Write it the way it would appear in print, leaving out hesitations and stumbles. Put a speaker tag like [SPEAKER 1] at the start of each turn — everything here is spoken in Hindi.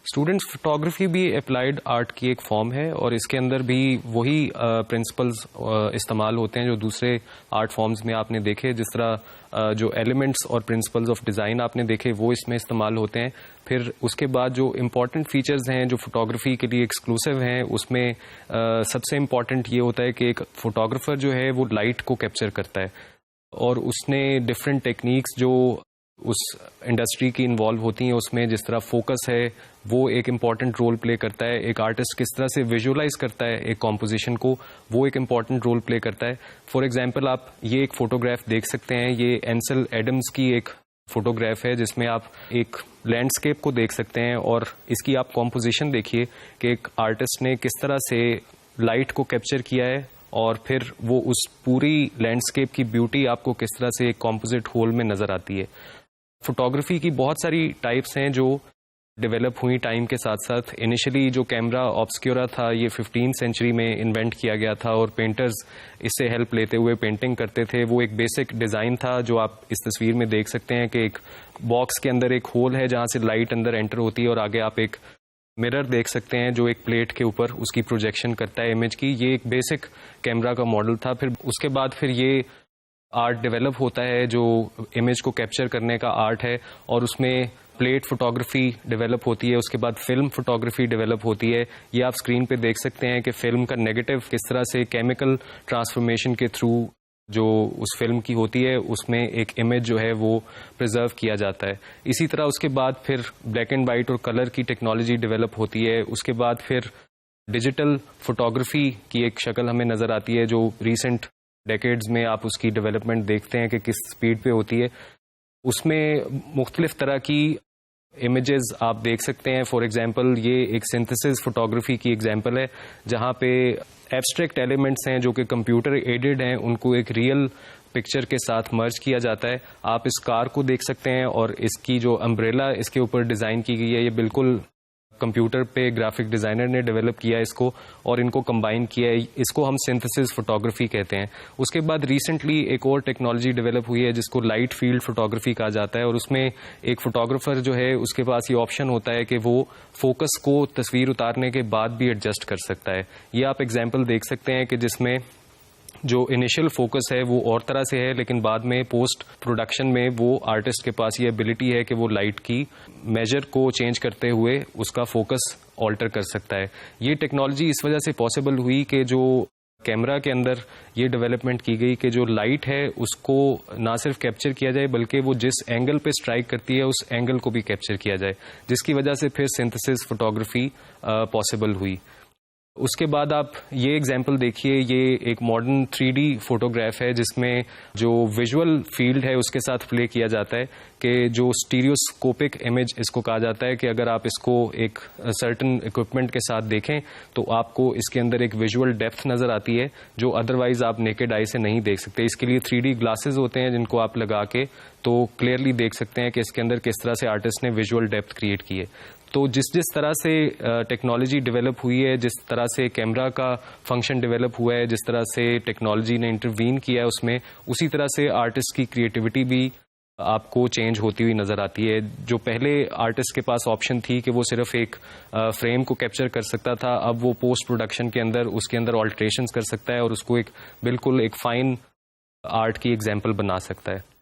[SPEAKER 1] स्टूडेंट फोटोग्राफी भी अप्लाइड आर्ट की एक फॉर्म है और इसके अंदर भी वही प्रिंसिपल्स इस्तेमाल होते हैं जो दूसरे आर्ट फॉर्म्स में आपने देखे। जिस तरह जो एलिमेंट्स और प्रिंसिपल्स ऑफ डिज़ाइन आपने देखे वो इसमें इस्तेमाल होते हैं। फिर उसके बाद जो इम्पॉर्टेंट फीचर्स हैं जो फोटोग्राफी के लिए एक्सक्लूसिव हैं उसमें सबसे इम्पॉर्टेंट ये होता है कि एक फोटोग्राफर जो है वो लाइट को कैप्चर करता है और उसने डिफरेंट टेक्निक्स जो उस इंडस्ट्री की इन्वॉल्व होती हैं उसमें, जिस तरह फोकस है वो एक इम्पॉर्टेंट रोल प्ले करता है। एक आर्टिस्ट किस तरह से विजुअलाइज करता है एक कॉम्पोजिशन को, वो एक इम्पॉर्टेंट रोल प्ले करता है। फॉर एग्जांपल आप ये एक फोटोग्राफ देख सकते हैं, ये एंसेल एडम्स की एक फोटोग्राफ है जिसमें आप एक लैंडस्केप को देख सकते हैं और इसकी आप कॉम्पोजिशन देखिए कि एक आर्टिस्ट ने किस तरह से लाइट को कैप्चर किया है और फिर वो उस पूरी लैंडस्केप की ब्यूटी आपको किस तरह से एक कॉम्पोजिट होल में नजर आती है। फोटोग्राफी की बहुत सारी टाइप्स हैं जो डेवलप हुई टाइम के साथ साथ। इनिशियली जो कैमरा ऑब्सक्यूरा था ये 15वीं सेंचुरी में इन्वेंट किया गया था और पेंटर्स इससे हेल्प लेते हुए पेंटिंग करते थे। वो एक बेसिक डिज़ाइन था जो आप इस तस्वीर में देख सकते हैं कि एक बॉक्स के अंदर एक होल है जहां से लाइट अंदर एंटर होती है और आगे आप एक मिरर देख सकते हैं जो एक प्लेट के ऊपर उसकी प्रोजेक्शन करता है इमेज की। ये एक बेसिक कैमरा का मॉडल था। फिर उसके बाद फिर ये आर्ट डेवलप होता है जो इमेज को कैप्चर करने का आर्ट है और उसमें प्लेट फोटोग्राफी डेवलप होती है। उसके बाद फिल्म फोटोग्राफी डेवलप होती है। ये आप स्क्रीन पे देख सकते हैं कि फिल्म का नेगेटिव किस तरह से केमिकल ट्रांसफॉर्मेशन के थ्रू जो उस फिल्म की होती है उसमें एक इमेज जो है वो प्रिजर्व किया जाता है। इसी तरह उसके बाद फिर ब्लैक एंड वाइट और कलर की टेक्नोलॉजी डेवलप होती है। उसके बाद फिर डिजिटल फोटोग्राफी की एक शक्ल हमें नजर आती है जो रिसेंट डेकेड्स में आप उसकी डेवलपमेंट देखते हैं कि किस स्पीड पे होती है। उसमें मुख्तलिफ तरह की इमेजेस आप देख सकते हैं। फॉर एग्जांपल ये एक सिंथेसिस फोटोग्राफी की एग्जांपल है जहां पे एब्स्ट्रैक्ट एलिमेंट्स हैं जो कि कंप्यूटर एडेड हैं, उनको एक रियल पिक्चर के साथ मर्ज किया जाता है। आप इस कार को देख सकते हैं और इसकी जो अम्ब्रेला इसके ऊपर डिज़ाइन की गई है ये बिल्कुल कंप्यूटर पे ग्राफिक डिज़ाइनर ने डेवलप किया है इसको और इनको कंबाइन किया है। इसको हम सिंथेसिस फोटोग्राफी कहते हैं। उसके बाद रिसेंटली एक और टेक्नोलॉजी डेवलप हुई है जिसको लाइट फील्ड फोटोग्राफी कहा जाता है और उसमें एक फोटोग्राफर जो है उसके पास ये ऑप्शन होता है कि वो फोकस को तस्वीर उतारने के बाद भी एडजस्ट कर सकता है। ये आप एग्जाम्पल देख सकते हैं कि जिसमें जो इनिशियल फोकस है वो और तरह से है लेकिन बाद में पोस्ट प्रोडक्शन में वो आर्टिस्ट के पास ये एबिलिटी है कि वो लाइट की मेजर को चेंज करते हुए उसका फोकस ऑल्टर कर सकता है। ये टेक्नोलॉजी इस वजह से पॉसिबल हुई कि जो कैमरा के अंदर ये डेवलपमेंट की गई कि जो लाइट है उसको ना सिर्फ कैप्चर किया जाए बल्कि वो जिस एंगल पे स्ट्राइक करती है उस एंगल को भी कैप्चर किया जाए, जिसकी वजह से फिर सिंथेसिस फोटोग्राफी पॉसिबल हुई। उसके बाद आप ये एग्जाम्पल देखिए, ये एक मॉडर्न 3D फोटोग्राफ है जिसमें जो विजुअल फील्ड है उसके साथ प्ले किया जाता है कि जो स्टीरियोस्कोपिक इमेज इसको कहा जाता है कि अगर आप इसको एक सर्टेन इक्विपमेंट के साथ देखें तो आपको इसके अंदर एक विजुअल डेप्थ नजर आती है जो अदरवाइज आप नेकेड आई से नहीं देख सकते। इसके लिए 3D ग्लासेस होते हैं जिनको आप लगा के तो क्लियरली देख सकते हैं कि इसके अंदर किस तरह से आर्टिस्ट ने विजुअल डेप्थ क्रिएट की है। तो जिस तरह से टेक्नोलॉजी डेवलप हुई है, जिस तरह से कैमरा का फंक्शन डेवलप हुआ है, जिस तरह से टेक्नोलॉजी ने इंटरवीन किया है उसमें, उसी तरह से आर्टिस्ट की क्रिएटिविटी भी आपको चेंज होती हुई नजर आती है। जो पहले आर्टिस्ट के पास ऑप्शन थी कि वो सिर्फ एक फ्रेम को कैप्चर कर सकता था, अब वो पोस्ट प्रोडक्शन के अंदर उसके अंदर ऑल्ट्रेशंस कर सकता है और उसको एक बिल्कुल एक फाइन आर्ट की एग्जाम्पल बना सकता है।